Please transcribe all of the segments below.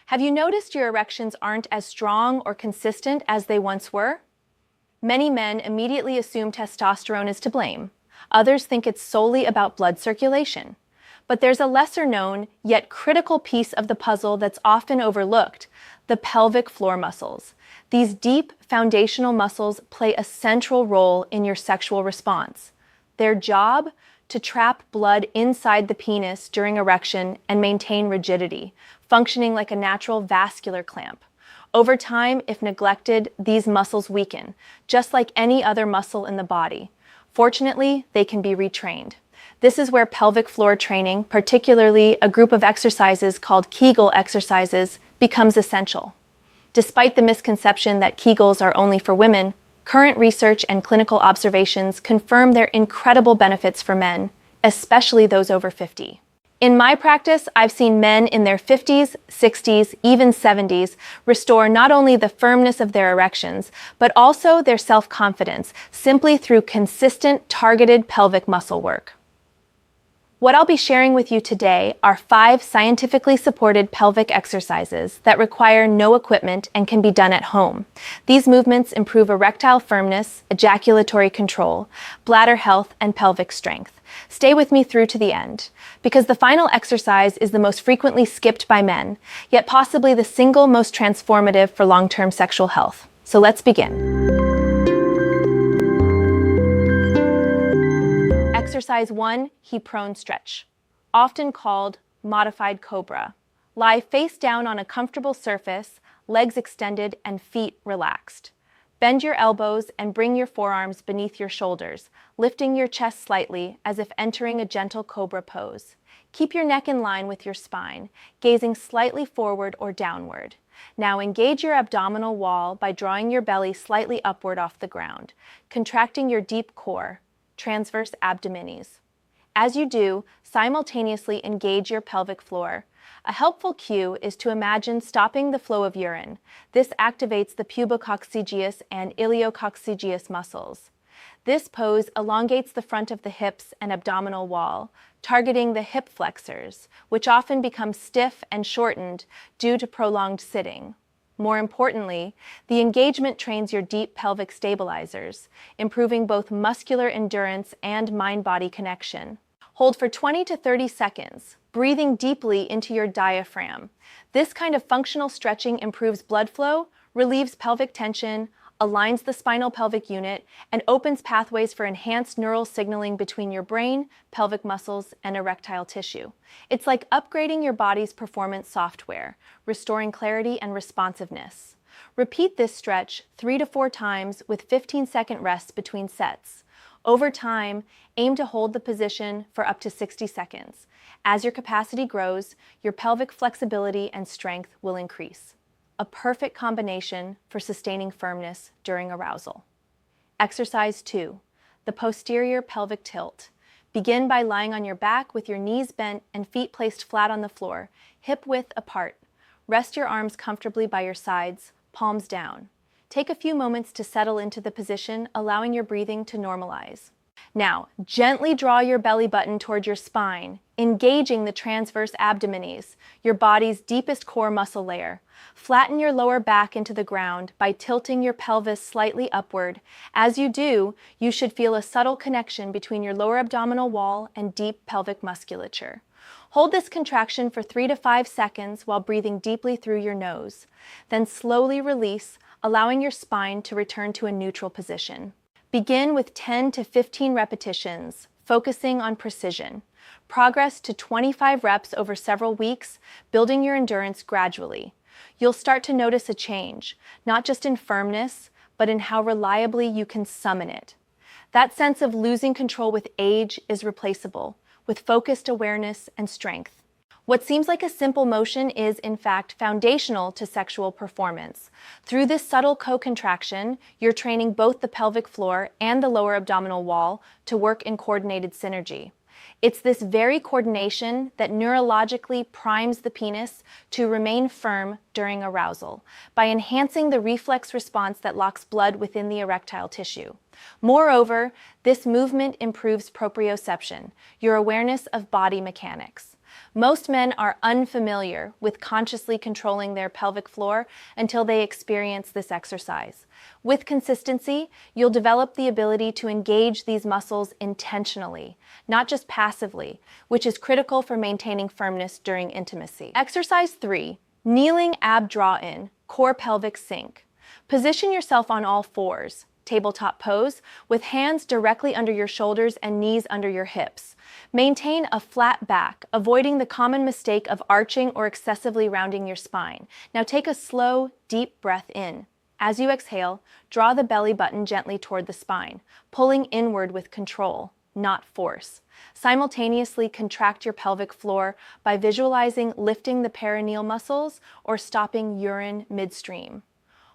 Have you noticed your erections aren't as strong or consistent as they once were? Many men immediately assume testosterone is to blame. Others think it's solely about blood circulation. But there's a lesser-known, yet critical piece of the puzzle that's often overlooked: the pelvic floor muscles. These deep, foundational muscles play a central role in your sexual response. Their job? To trap blood inside the penis during erection and maintain rigidity, functioning like a natural vascular clamp. Over time, if neglected, these muscles weaken, just like any other muscle in the body. Fortunately, they can be retrained. This is where pelvic floor training, particularly a group of exercises called Kegel exercises, becomes essential. Despite the misconception that Kegels are only for women, current research and clinical observations confirm their incredible benefits for men, especially those over 50. In my practice, I've seen men in their 50s, 60s, even 70s restore not only the firmness of their erections, but also their self-confidence simply through consistent, targeted pelvic muscle work. What I'll be sharing with you today are 5 scientifically supported pelvic exercises that require no equipment and can be done at home. These movements improve erectile firmness, ejaculatory control, bladder health, and pelvic strength. Stay with me through to the end, because the final exercise is the most frequently skipped by men, yet possibly the single most transformative for long-term sexual health. So let's begin. Exercise 1, He-prone stretch, often called modified cobra. Lie face down on a comfortable surface, legs extended and feet relaxed. Bend your elbows and bring your forearms beneath your shoulders, lifting your chest slightly as if entering a gentle cobra pose. Keep your neck in line with your spine, gazing slightly forward or downward. Now engage your abdominal wall by drawing your belly slightly upward off the ground, contracting your deep core, transverse abdominis. As you do, simultaneously engage your pelvic floor. A helpful cue is to imagine stopping the flow of urine. This activates the pubococcygeus and iliococcygeus muscles. This pose elongates the front of the hips and abdominal wall, targeting the hip flexors, which often become stiff and shortened due to prolonged sitting. More importantly, the engagement trains your deep pelvic stabilizers, improving both muscular endurance and mind-body connection. Hold for 20 to 30 seconds, breathing deeply into your diaphragm. This kind of functional stretching improves blood flow, relieves pelvic tension, aligns the spinal pelvic unit, and opens pathways for enhanced neural signaling between your brain, pelvic muscles, and erectile tissue. It's like upgrading your body's performance software, restoring clarity and responsiveness. Repeat this stretch 3 to 4 times with 15-second rests between sets. Over time, aim to hold the position for up to 60 seconds. As your capacity grows, your pelvic flexibility and strength will increase. A perfect combination for sustaining firmness during arousal. Exercise 2, the posterior pelvic tilt. Begin by lying on your back with your knees bent and feet placed flat on the floor, hip width apart. Rest your arms comfortably by your sides, palms down. Take a few moments to settle into the position, allowing your breathing to normalize. Now, gently draw your belly button toward your spine, engaging the transverse abdominis, your body's deepest core muscle layer. Flatten your lower back into the ground by tilting your pelvis slightly upward. As you do, you should feel a subtle connection between your lower abdominal wall and deep pelvic musculature. Hold this contraction for 3 to 5 seconds while breathing deeply through your nose. Then slowly release, allowing your spine to return to a neutral position. Begin with 10 to 15 repetitions, focusing on precision. Progress to 25 reps over several weeks, building your endurance gradually. You'll start to notice a change, not just in firmness, but in how reliably you can summon it. That sense of losing control with age is replaceable, with focused awareness and strength. What seems like a simple motion is, in fact, foundational to sexual performance. Through this subtle co-contraction, you're training both the pelvic floor and the lower abdominal wall to work in coordinated synergy. It's this very coordination that neurologically primes the penis to remain firm during arousal by enhancing the reflex response that locks blood within the erectile tissue. Moreover, this movement improves proprioception, your awareness of body mechanics. Most men are unfamiliar with consciously controlling their pelvic floor until they experience this exercise. With consistency, you'll develop the ability to engage these muscles intentionally, not just passively, which is critical for maintaining firmness during intimacy. Exercise 3, kneeling ab draw-in, core pelvic sink. Position yourself on all fours, tabletop pose, with hands directly under your shoulders and knees under your hips. Maintain a flat back, avoiding the common mistake of arching or excessively rounding your spine. Now take a slow, deep breath in. As you exhale, draw the belly button gently toward the spine, pulling inward with control, not force. Simultaneously contract your pelvic floor by visualizing lifting the perineal muscles or stopping urine midstream.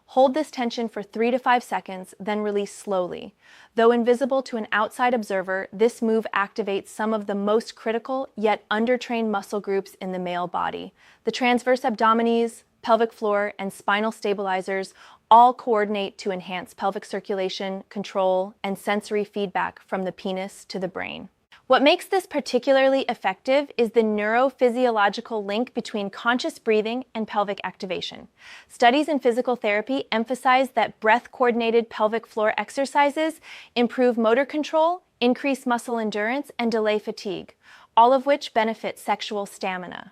Hold this tension for 3 to 5 seconds, then release slowly. Though invisible to an outside observer, this move activates some of the most critical yet undertrained muscle groups in the male body. The transverse abdominis, pelvic floor, and spinal stabilizers all coordinate to enhance pelvic circulation, control, and sensory feedback from the penis to the brain. What makes this particularly effective is the neurophysiological link between conscious breathing and pelvic activation. Studies in physical therapy emphasize that breath-coordinated pelvic floor exercises improve motor control, increase muscle endurance, and delay fatigue, all of which benefit sexual stamina.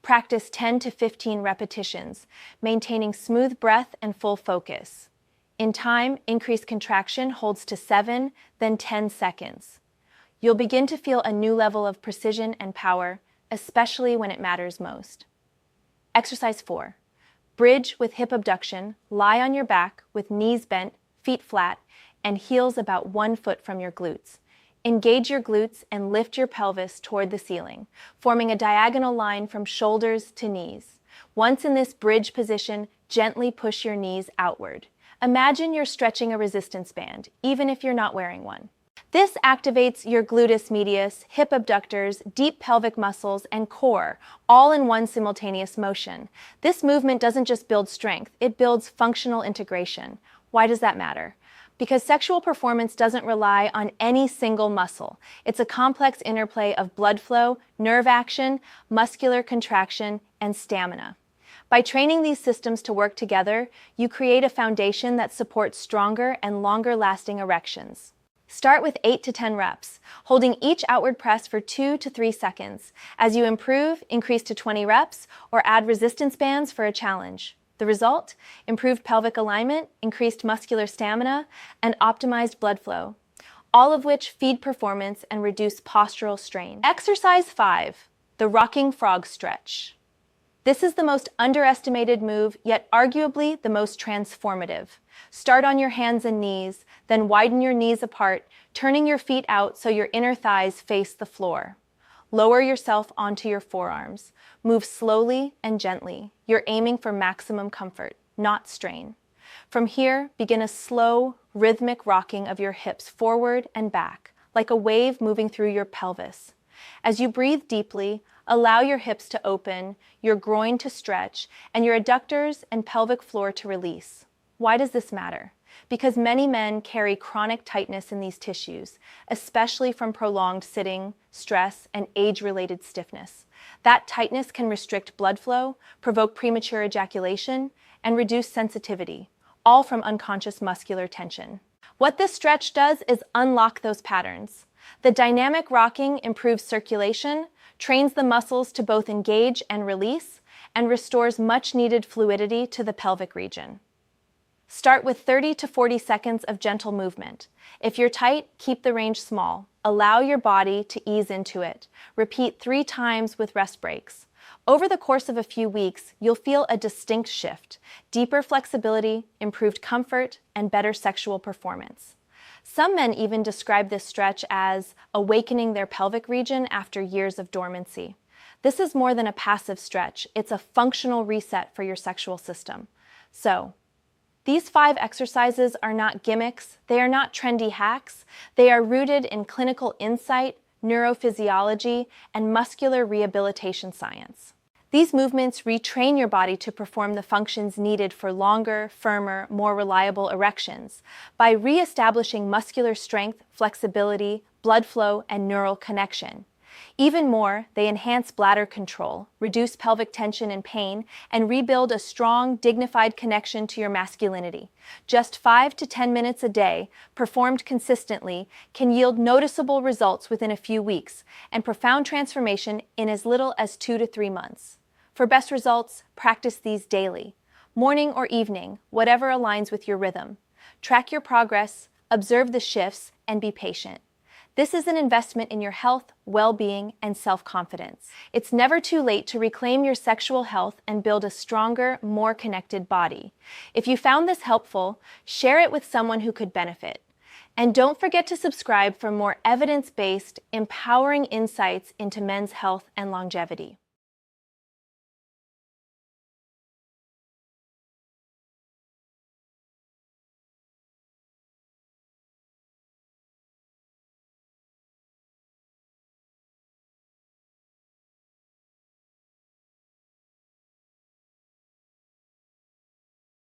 Practice 10 to 15 repetitions, maintaining smooth breath and full focus. In time, increased contraction holds to 7, then 10 seconds. You'll begin to feel a new level of precision and power, especially when it matters most. Exercise 4. Bridge with hip abduction. Lie on your back with knees bent, feet flat, and heels about 1 foot from your glutes. Engage your glutes and lift your pelvis toward the ceiling, forming a diagonal line from shoulders to knees. Once in this bridge position, gently push your knees outward. Imagine you're stretching a resistance band, even if you're not wearing one. This activates your gluteus medius, hip abductors, deep pelvic muscles, and core, all in one simultaneous motion. This movement doesn't just build strength, it builds functional integration. Why does that matter? Because sexual performance doesn't rely on any single muscle. It's a complex interplay of blood flow, nerve action, muscular contraction, and stamina. By training these systems to work together, you create a foundation that supports stronger and longer-lasting erections. Start with 8 to 10 reps, holding each outward press for 2 to 3 seconds. As you improve, increase to 20 reps or add resistance bands for a challenge. The result? Improved pelvic alignment, increased muscular stamina, and optimized blood flow, all of which feed performance and reduce postural strain. Exercise 5, the rocking frog stretch. This is the most underestimated move, yet arguably the most transformative. Start on your hands and knees, then widen your knees apart, turning your feet out so your inner thighs face the floor. Lower yourself onto your forearms. Move slowly and gently. You're aiming for maximum comfort, not strain. From here, begin a slow, rhythmic rocking of your hips forward and back, like a wave moving through your pelvis. As you breathe deeply, allow your hips to open, your groin to stretch, and your adductors and pelvic floor to release. Why does this matter? Because many men carry chronic tightness in these tissues, especially from prolonged sitting, stress, and age-related stiffness. That tightness can restrict blood flow, provoke premature ejaculation, and reduce sensitivity, all from unconscious muscular tension. What this stretch does is unlock those patterns. The dynamic rocking improves circulation, trains the muscles to both engage and release, and restores much-needed fluidity to the pelvic region. Start with 30 to 40 seconds of gentle movement. If you're tight, keep the range small. Allow your body to ease into it. Repeat 3 times with rest breaks. Over the course of a few weeks, you'll feel a distinct shift, deeper flexibility, improved comfort, and better sexual performance. Some men even describe this stretch as awakening their pelvic region after years of dormancy. This is more than a passive stretch. It's a functional reset for your sexual system. So, these 5 exercises are not gimmicks, they are not trendy hacks, they are rooted in clinical insight, neurophysiology, and muscular rehabilitation science. These movements retrain your body to perform the functions needed for longer, firmer, more reliable erections by re-establishing muscular strength, flexibility, blood flow, and neural connection. Even more, they enhance bladder control, reduce pelvic tension and pain, and rebuild a strong, dignified connection to your masculinity. Just 5 to 10 minutes a day, performed consistently, can yield noticeable results within a few weeks and profound transformation in as little as 2 to 3 months. For best results, practice these daily, morning or evening, whatever aligns with your rhythm. Track your progress, observe the shifts, and be patient. This is an investment in your health, well-being, and self-confidence. It's never too late to reclaim your sexual health and build a stronger, more connected body. If you found this helpful, share it with someone who could benefit. And don't forget to subscribe for more evidence-based, empowering insights into men's health and longevity.